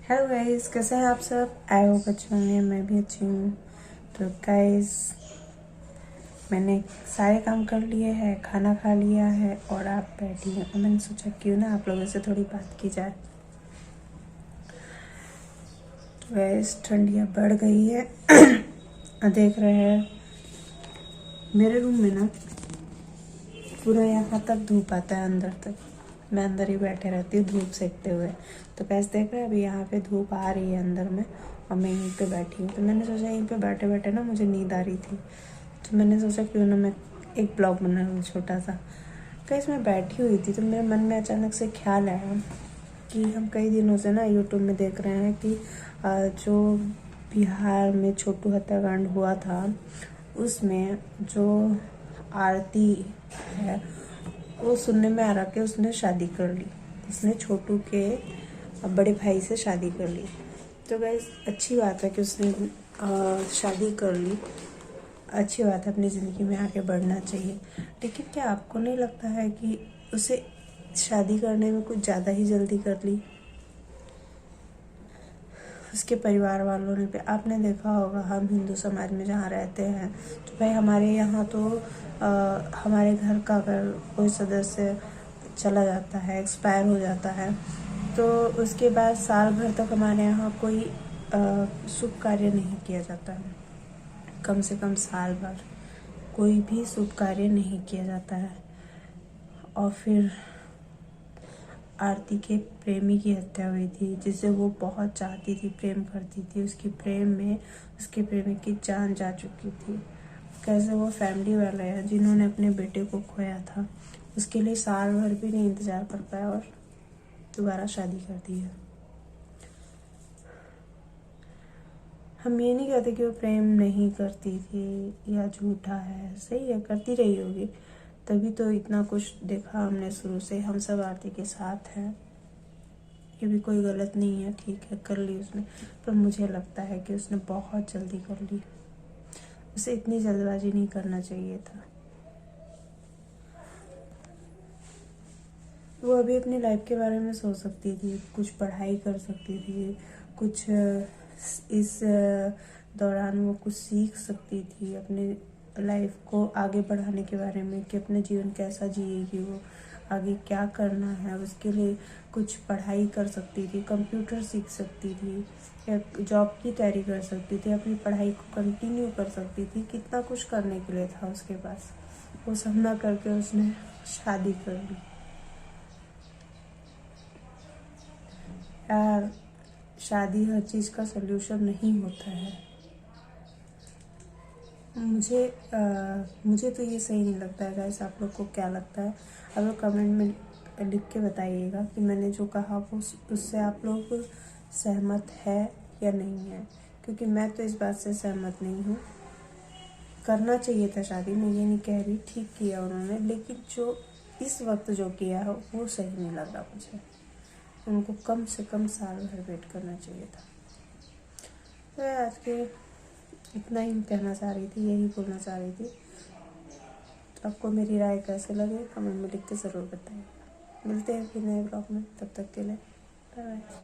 Hello guys, कैसे हैं आप सब। आई होप अच्छे होंगे, मैं भी अच्छी हूँ। तो गाइस, मैंने सारे काम कर लिए हैं, खाना खा लिया है और आप बैठी हैं और मैंने सोचा क्यों ना आप लोगों से थोड़ी बात की जाए। तो गाइस, ठंडियाँ बढ़ गई है। देख रहे हैं मेरे रूम में ना पूरा यहाँ तक धूप आता है, अंदर तक। मैं अंदर ही बैठे रहती हूँ धूप सेकते हुए। तो कैसे देख रहे हैं, अभी यहाँ पे धूप आ रही है अंदर में और मैं यहीं पे बैठी हूँ। तो मैंने सोचा यहीं पे बैठे बैठे ना मुझे नींद आ रही थी, तो मैंने सोचा क्यों ना मैं एक ब्लॉग बना लूँ छोटा सा। कहीं मैं बैठी हुई थी तो मेरे मन में अचानक से ख्याल आया कि हम कई दिनों से ना यूट्यूब में देख रहे हैं कि जो बिहार में छोटू हत्याकांड हुआ था उसमें जो आरती है वो सुनने में आ रहा कि उसने शादी कर ली। उसने छोटू के बड़े भाई से शादी कर ली। तो गाइस, अच्छी बात है कि उसने शादी कर ली। अच्छी बात है, अपनी ज़िंदगी में आगे बढ़ना चाहिए। लेकिन क्या आपको नहीं लगता है कि उसे शादी करने में कुछ ज़्यादा ही जल्दी कर ली उसके परिवार वालों ने। आपने देखा होगा, हम हिंदू समाज में जहाँ रहते हैं तो भाई हमारे यहाँ तो हमारे घर का अगर कोई सदस्य चला जाता है, एक्सपायर हो जाता है, तो उसके बाद साल भर तक हमारे यहाँ कोई शुभ कार्य नहीं किया जाता है। कम से कम साल भर कोई भी शुभ कार्य नहीं किया जाता है। और फिर आरती के प्रेमी की हत्या हुई थी, जिसे वो बहुत चाहती थी, प्रेम करती थी। उसकी प्रेम में उसके प्रेमी की जान जा चुकी थी। कैसे वो फैमिली वाले हैं जिन्होंने अपने बेटे को खोया था, उसके लिए साल भर भी नहीं इंतज़ार कर पाया और दोबारा शादी कर दी है। हम ये नहीं कहते कि वो प्रेम नहीं करती थी या झूठा है, सही है, करती रही होगी, तभी तो इतना कुछ देखा हमने शुरू से। हम सब आरती के साथ हैं, ये भी कोई गलत नहीं है, ठीक है, कर ली उसने। पर मुझे लगता है कि उसने बहुत जल्दी कर ली। उसे इतनी जल्दबाजी नहीं करना चाहिए था। वो अभी अपनी लाइफ के बारे में सोच सकती थी, कुछ पढ़ाई कर सकती थी, कुछ इस दौरान वो कुछ सीख सकती थी अपने लाइफ को आगे बढ़ाने के बारे में, कि अपने जीवन कैसा जिएगी वो, आगे क्या करना है। उसके लिए कुछ पढ़ाई कर सकती थी, कंप्यूटर सीख सकती थी या जॉब की तैयारी कर सकती थी, अपनी पढ़ाई को कंटिन्यू कर सकती थी। कितना कुछ करने के लिए था उसके पास। वो सब ना करके उसने शादी कर ली। यार, शादी हर चीज़ का सल्यूशन नहीं होता है। मुझे तो ये सही नहीं लगता है। गाइस, आप लोग को क्या लगता है? आप लोग कमेंट में लिख के बताइएगा कि मैंने जो कहा वो उससे आप लोग सहमत है या नहीं है, क्योंकि मैं तो इस बात से सहमत नहीं हूँ। करना चाहिए था शादी, मैं ये नहीं कह रही, ठीक किया उन्होंने, लेकिन जो इस वक्त जो किया है वो सही नहीं लगा मुझे। उनको कम से कम साल भर वेट करना चाहिए था। तो आज के इतना ही कहना चाह रही थी, यही बोलना चाह रही थी। तो आपको मेरी राय कैसे लगे कमेंट में लिख के ज़रूर बताइए। मिलते हैं फिर नए ब्लॉग में, तब तक के लिए बाय बाय।